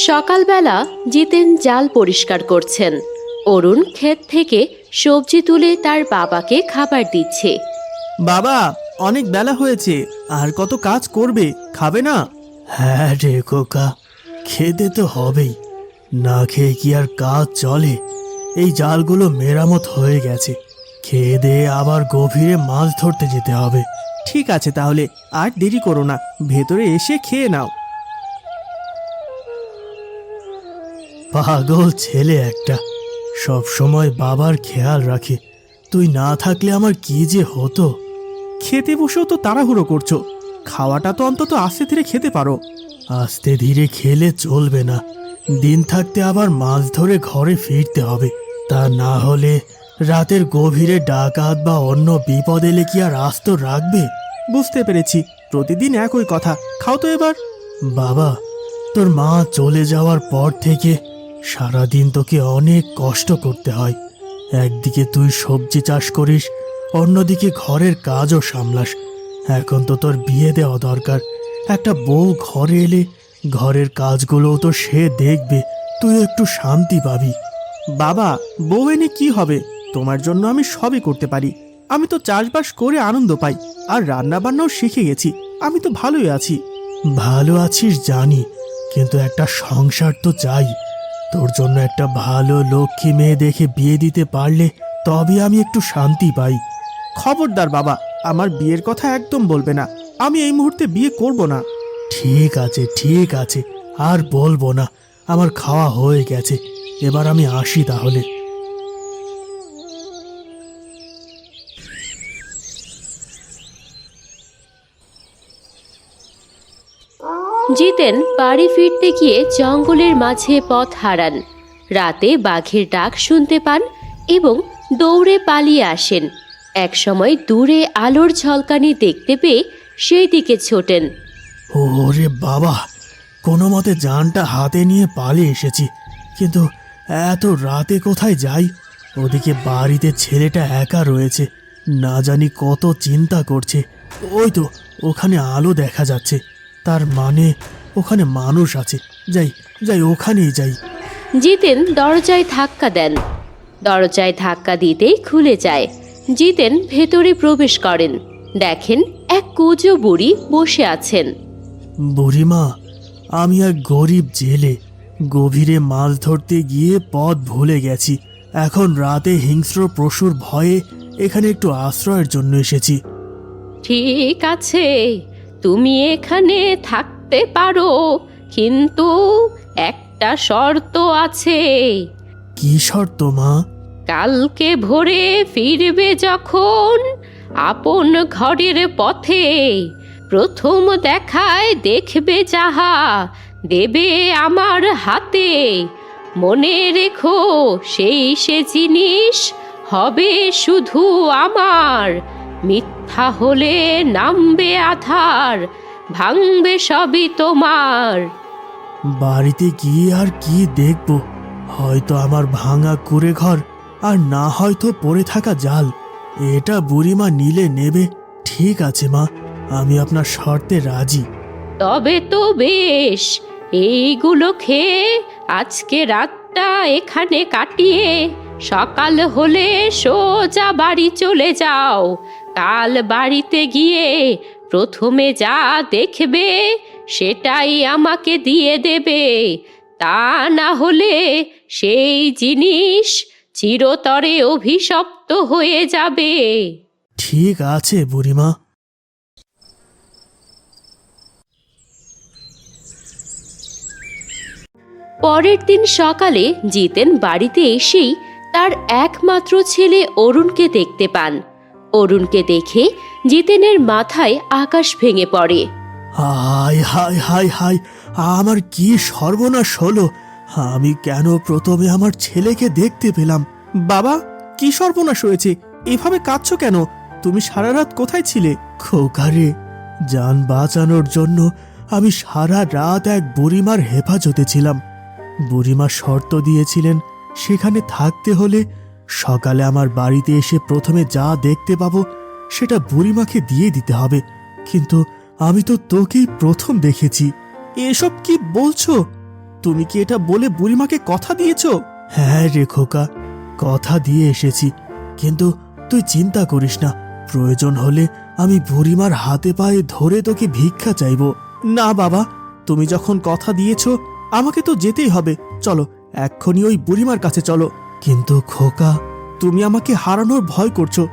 সকালবেলা জিতেন জাল পরিষ্কার করছেন। অরুণ ক্ষেত থেকে সবজি তুলে তার বাবাকে খাবার দিচ্ছে। বাবা, অনেক বেলা হয়েছে, আর কত কাজ করবে, খাবে না? হ্যাঁ রে খোকা, খেতে তো হবেই, না খেয়ে কি আর কাজ চলে? এই জালগুলো মেরামত হয়ে গেছে, খেয়ে দিয়ে আবার গভীরে মাছ ধরতে যেতে হবে। ঠিক আছে তাহলে, আর দেরি করো না, ভেতরে এসে খেয়ে নাও। পাগল ছেলে একটা, সব সময় বাবার খেয়াল রাখে। তুই না থাকলে আমার কি যে হতো। খেতে বসেও তো তাড়াহুড়ো করছো, খাওয়াটা তো অন্তত আস্তে ধীরে খেতে পারো। আস্তে ধীরে খেলে চলবে না, দিন থাকতে আবার মাছ ধরে ঘরে ফিরতে হবে। তা না হলে রাতের গভীরে ডাকাত বা অন্য বিপদ এলে কি আর আস্ত রাখবে? বুঝতে পেরেছি, প্রতিদিন একই কথা, খাও তো এবার। বাবা, তোর মা চলে যাওয়ার পর থেকে সারাদিন তোকে অনেক কষ্ট করতে হয়। একদিকে তুই সবজি চাষ করিস, অন্যদিকে ঘরের কাজও সামলাস। এখন তো তোর বিয়ে দেওয়া দরকার। একটা বউ ঘরে এলে ঘরের কাজগুলোও তো সে দেখবে, তুই একটু শান্তি পাবি। বাবা, বউ এনে কি হবে? তোমার জন্য আমি সবই করতে পারি। আমি তো চাষবাস করে আনন্দ পাই, আর রান্না বান্নাও শিখে গেছি। আমি তো ভালোই আছি। ভালো আছিস জানি, কিন্তু একটা সংসার তো চাই। তোর জন্য একটা ভালো লক্ষ্মী মেয়ে দেখে বিয়ে দিতে পারলে তবে আমি একটু শান্তি পাই। খবরদার বাবা, আমার বিয়ের কথা একদম বলবে না। আমি এই মুহূর্তে বিয়ে করব না। ঠিক আছে ঠিক আছে, আর বলবো না। আমার খাওয়া হয়ে গেছে, এবার আমি আসি তাহলে। জিতেন বাড়ি ফিরতে গিয়ে জঙ্গলের মাঝে পথ হারান। রাতে বাঘের ডাক শুনতে পান এবং দৌড়ে পালিয়ে আসেন। একসময় দূরে আলোর ঝলকানি দেখতে পেয়ে সেই দিকে ছোটেন। ওরে বাবা, কোনো মতে জানটা হাতে নিয়ে পালিয়ে এসেছি, কিন্তু এত রাতে কোথায় যাই? ওদিকে বাড়িতে ছেলেটা একা রয়েছে, না জানি কত চিন্তা করছে। ওই তো ওখানে আলো দেখা যাচ্ছে, তার মানে ওখানে মানুষ আছে। যাই যাই, ওখানেই যাই। জিতেন দরজায় ধাক্কা দেন। দরজায় ধাক্কা দিতেই খুলে যায়। জিতেন ভেতরে প্রবেশ করেন। দেখেন এক কুঁজো বুড়ি বসে আছেন। বুড়িমা, আমি এক গরিব জেলে, গভীরে মাছ ধরতে গিয়ে পথ ভুলে গেছি। এখন রাতে হিংস্র পশুর ভয়ে এখানে একটু আশ্রয়ের জন্য এসেছি। ঠিক আছে, তুমি এখানে থাকতে পারো, কিন্তু একটা শর্ত আছে। কি শর্ত মা? কালকে ভোরে ফিরবে যখন আপন ঘরের পথে, প্রথম দেখায় দেখবে যাহা দেবে আমার হাতে। মনে রেখো, সেই সে জিনিস হবে শুধু আমার। মিথ্যা হলে নামবে আধার, ভাঙবে সবই তোমার। বাড়িতে গিয়ে আর কি দেখব? হয়তো আমার ভাঙা কুঁড়ে ঘর, আর না হয়তো পড়ে থাকা জাল। এটা বুড়িমা নিলে নেবে। ঠিক আছে মা, আমি আপনার শর্তে রাজি। তবে তো বেশ, এইগুলো খেয়ে আজকে রাতটা এখানে কাটিয়ে সকাল হলে সোজা বাড়ি চলে যাও। কাল বাড়িতে গিয়ে প্রথমে যা দেখবে সেটাই আমাকে দিয়ে দেবে। তা না হলে সেই জিনিস চিরতরে অভিশপ্ত হয়ে যাবে। ঠিক আছে বুড়িমা। পরের দিন সকালে জিতেন বাড়িতে এসেই তার একমাত্র ছেলে অরুণকে দেখতে পান। অরুণকে দেখে জিতেনের মাথায় আকাশ ভেঙে পড়ে। হায় হায় হায় হায়, আমার কি সর্বনাশ হলো! আমি কেন প্রথমে আমার ছেলেকে দেখতে পেলাম? বাবা, কি সর্বনাশ হয়েছে? এভাবে কাঁদছো কেন? তুমি সারা রাত কোথায় ছিলে? খোকারে, জান বাঁচানোর জন্য আমি সারা রাত এক বুড়িমার হেফাজতে ছিলাম। বুড়িমা শর্ত দিয়েছিলেন, সেখানে থাকতে হলে সকালে আমার বাড়িতে এসে প্রথমে যা দেখতে পাবো সেটা বুড়িমাকে দিয়ে দিতে হবে। কিন্তু আমি তো তোকেই প্রথম দেখেছি। এসব কি বলছো? তুমি কি এটা বলে বুড়িমাকে কথা দিয়েছো? হ্যাঁ রে খোকা, কথা দিয়ে এসেছি, কিন্তু তুই চিন্তা করিস না, প্রয়োজন হলে আমি বুড়িমার হাতে পায়ে ধরে তোকে ভিক্ষা চাইবো। না বাবা, তুমি যখন কথা দিয়েছো আমাকে তো যেতেই হবে, চলো এক্ষুনি ওই বুড়িমার কাছে চলো। কিন্তু খোকা, তুমি আমাকে হারানোর ভয় করছো।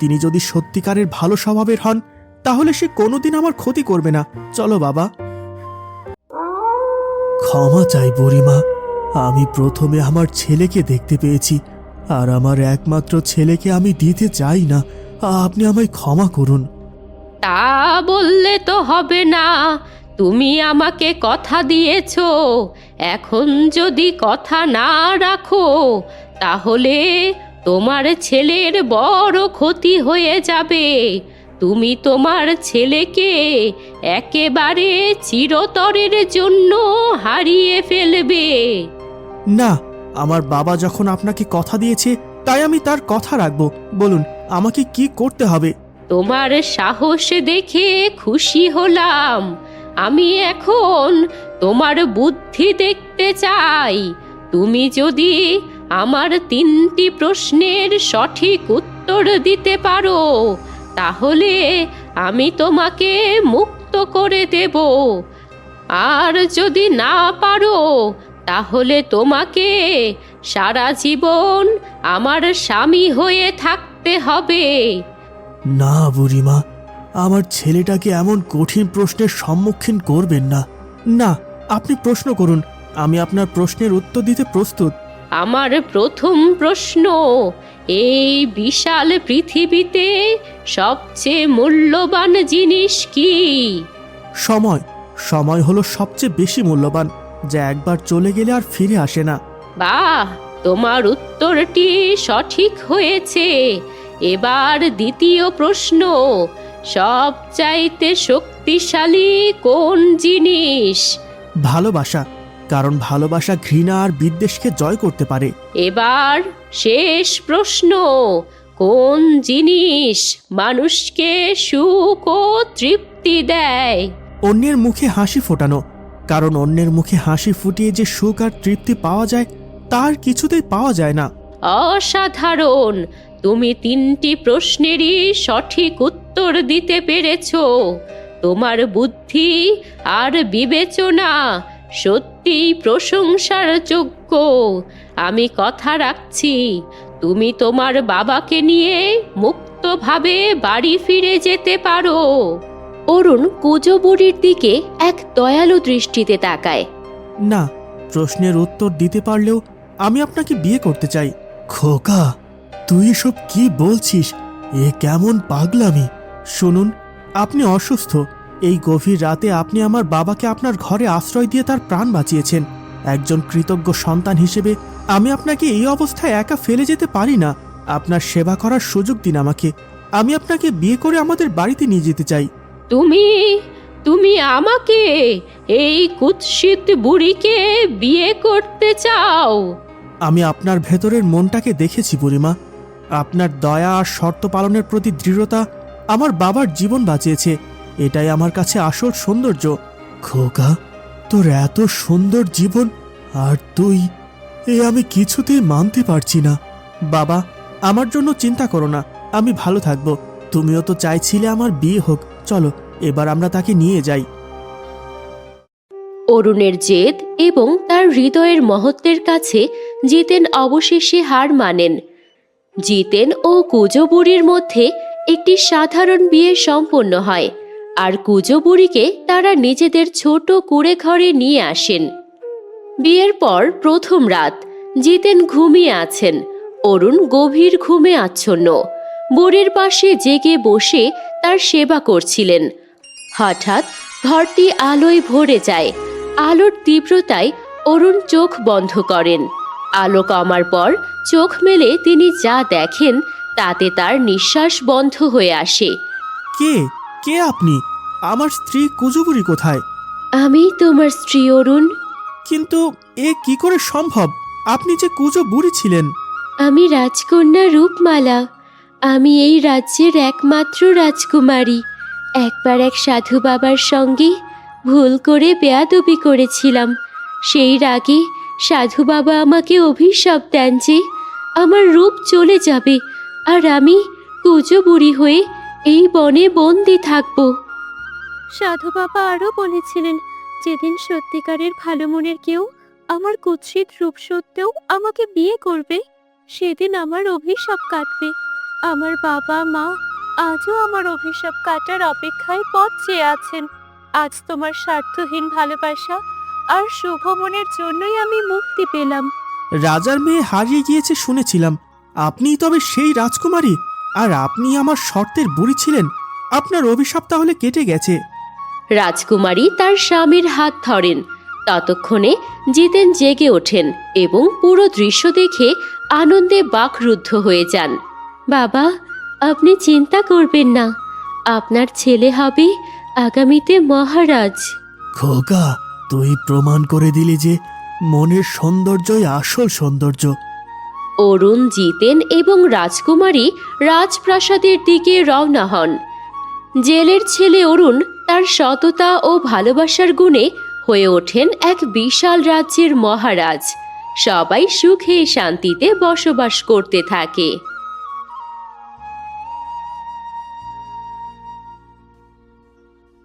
তিনি যদি সত্যিকারের ভালো স্বভাবের হন তাহলে সে কোনোদিন আমার ক্ষতি করবে না। চলো বাবা। ক্ষমা চাই বুড়িমা, আমি প্রথমে আমার ছেলেকে দেখতে পেয়েছি, আর আমার একমাত্র ছেলেকে আমি দিতে চাই না। আপনি আমায় ক্ষমা করুন। তা বললে তো হবে না, তুমি আমাকে কথা দিয়েছো, এখন যদি কথা না রাখো তাহলে তোমার ছেলের বড় ক্ষতি হয়ে যাবে। তুমি তোমার ছেলেকে একেবারে চিরতরের জন্য হারিয়ে ফেলবে। না, আমার বাবা যখন আপনাকে কথা দিয়েছে তাই আমি তার কথা রাখবো। বলুন আমাকে কি করতে হবে? তোমার সাহস দেখে খুশি হলাম। আমি এখন তোমার বুদ্ধি দেখতে চাই। তুমি যদি আমার 3টি প্রশ্নের সঠিক উত্তর দিতে পারো তাহলে আমি তোমাকে মুক্ত করে দেব, আর যদি না পারো তাহলে তোমাকে সারা জীবন আমার স্বামী হয়ে থাকতে হবে। না বুড়িমা, আমার ছেলেটাকে এমন কঠিন প্রশ্নের সম্মুখীন করবেন না। না, আপনি প্রশ্ন করুন, আমি আপনার প্রশ্নের উত্তর দিতে প্রস্তুত। আমার প্রথম প্রশ্ন, এই বিশাল পৃথিবীতে সবচেয়ে মূল্যবান জিনিস কি? সময়। সময় হলো সবচেয়ে বেশি মূল্যবান, যা একবার চলে গেলে আর ফিরে আসে না। বাহ, তোমার উত্তরটি সঠিক হয়েছে। এবার দ্বিতীয় প্রশ্ন, সবচাইতে শক্তিশালী কোন জিনিস? ভালোবাসা, কারণ ভালোবাসা ঘৃণা আর বিদ্বেষকে জয় করতে পারে। এবার শেষ প্রশ্ন, কোন জিনিস মানুষকে সুখ ও তৃপ্তি দেয়? অন্যের মুখে হাসি ফোটানো, কারণ অন্যের মুখে হাসি ফুটিয়ে যে সুখ আর তৃপ্তি পাওয়া যায় তার কিছুতেই পাওয়া যায় না। অসাধারণ, তুমি 3টি প্রশ্নেরই সঠিক উত্তর দিতে পেরেছো। তোমার বুদ্ধি আর বিবেচনা সত্যিই প্রশংসার যোগ্য। আমি কথা রাখছি, তুমি তোমার বাবাকে নিয়ে মুক্তভাবে বাড়ি ফিরে যেতে পারো। অরুণ কুজো বুড়ির দিকে এক দয়ালু দৃষ্টিতে তাকায়। না, প্রশ্নের উত্তর দিতে পারলেও আমি আপনাকে বিয়ে করতে চাই। খোকা, তুই এসব কি বলছিস? এ কেমন পাগলামি! শুনুন, আপনি অসুস্থ। এই গভীর রাতে আপনি আমার বাবাকে আপনার ঘরে আশ্রয় দিয়ে তার প্রাণ বাঁচিয়েছেন। একজন কৃতজ্ঞ সন্তান হিসেবে আমি আপনাকে এই অবস্থায় একা ফেলে যেতে পারি না। আপনার সেবা করার সুযোগ দিন আমাকে। আমি আপনাকে বিয়ে করে আমাদের বাড়িতে নিয়ে যেতে চাই। তুমি তুমি আমাকে, এই কুৎসিত বুড়িকে বিয়ে করতে চাও? আমি আপনার ভেতরের মনটাকে দেখেছি বুড়িমা। আপনার দয়া আর শর্ত পালনের প্রতি দৃঢ়তা আমার বাবার জীবন বাঁচিয়েছে। এটাই আমার কাছে আসল সৌন্দর্য। খোকা, তোর এত সুন্দর জীবন আর তুই, আমি কিছুতেই মানতে পারছি না। বাবা, আমার জন্য চিন্তা করো না, আমি ভালো থাকবো। তুমিও তো চাইছিলে আমার বিয়ে হোক। চলো এবার আমরা তাকে নিয়ে যাই। অরুণের জেদ এবং তার হৃদয়ের মহত্বের কাছে জিতেন অবশেষে হার মানেন। জিতেন ও কুজো বুড়ির মধ্যে একটি সাধারণ বিয়ে সম্পন্ন হয়, আর কুজো বুড়িকে তারা নিজেদের ছোট কুঁড়ে ঘরে নিয়ে আসেন। বিয়ের পর প্রথম রাত, জিতেন ঘুমিয়ে আছেন, অরুণ গভীর ঘুমে আচ্ছন্ন। বুড়ির পাশে জেগে বসে তার সেবা করছিলেন। হঠাৎ ঘরটি আলোয় ভরে যায়। আলোর তীব্রতায় অরুণ চোখ বন্ধ করেন। আলো কমার পর চোখ মেলে তিনি যা দেখেন তাতে তার নিঃশ্বাস বন্ধ হয়ে আসে। কে কে আপনি? আমার স্ত্রী কুজুবুরি কোথায়? আমি তোমার স্ত্রী অরুণ। কিন্তু এ কি করে সম্ভব? আপনি যে কুজো বুড়ি ছিলেন। আমি রাজকন্যা রূপমালা। আমি এই রাজ্যের একমাত্র রাজকুমারী। একবার এক সাধু বাবার সঙ্গে ভুল করে বেয়াদবি করেছিলাম, সেই রাগে সাধু বাবা আমাকে অভিশাপ দেন যে আমার রূপ চলে যাবে আর আমি কুজো বুড়ি হয়ে এই বনে বন্দি থাকব। সাধু বাবা আরও বলেছিলেন, যেদিন সত্যিকারের ভালো মনের কেউ আমার কুৎসিত রূপ সত্ত্বেও আমাকে বিয়ে করবে, সেদিন আমার অভিশাপ কাটবে। আমার বাবা মা আজও আমার অভিশাপ কাটার অপেক্ষায় পথ চেয়ে আছেন। আজ তোমার স্বার্থহীন ভালোবাসা আর শুভ মনের জন্যই আমি মুক্তি পেলাম। রাজার মেয়ে হারিয়ে গিয়েছে শুনেছিলাম। আপনিই তবে সেই রাজকুমারী, আর আপনি আমার শর্তের বুড়ি ছিলেন। আপনার অভিশাপ তাহলে কেটে গেছে। রাজকুমারী তার স্বামীর হাত ধরেন। ততক্ষণে জিতেন জেগে ওঠেন এবং পুরো দৃশ্য দেখে আনন্দে বাকরুদ্ধ হয়ে যান। বাবা, আপনি চিন্তা করবেন না, আপনার ছেলে হবে আগামীতে মহারাজ। খোকা, তুই প্রমাণ করে দিলি যে মনের সৌন্দর্যই আসল সৌন্দর্য। অরুণ, জিতেন এবং রাজকুমারী রাজপ্রাসাদের দিকে রওনা হন। জেলের ছেলে অরুণ তার সততা ও ভালোবাসার গুণে হয়ে ওঠেন এক বিশাল রাজ্যের মহারাজ। সবাই সুখে শান্তিতে বসবাস করতে থাকে।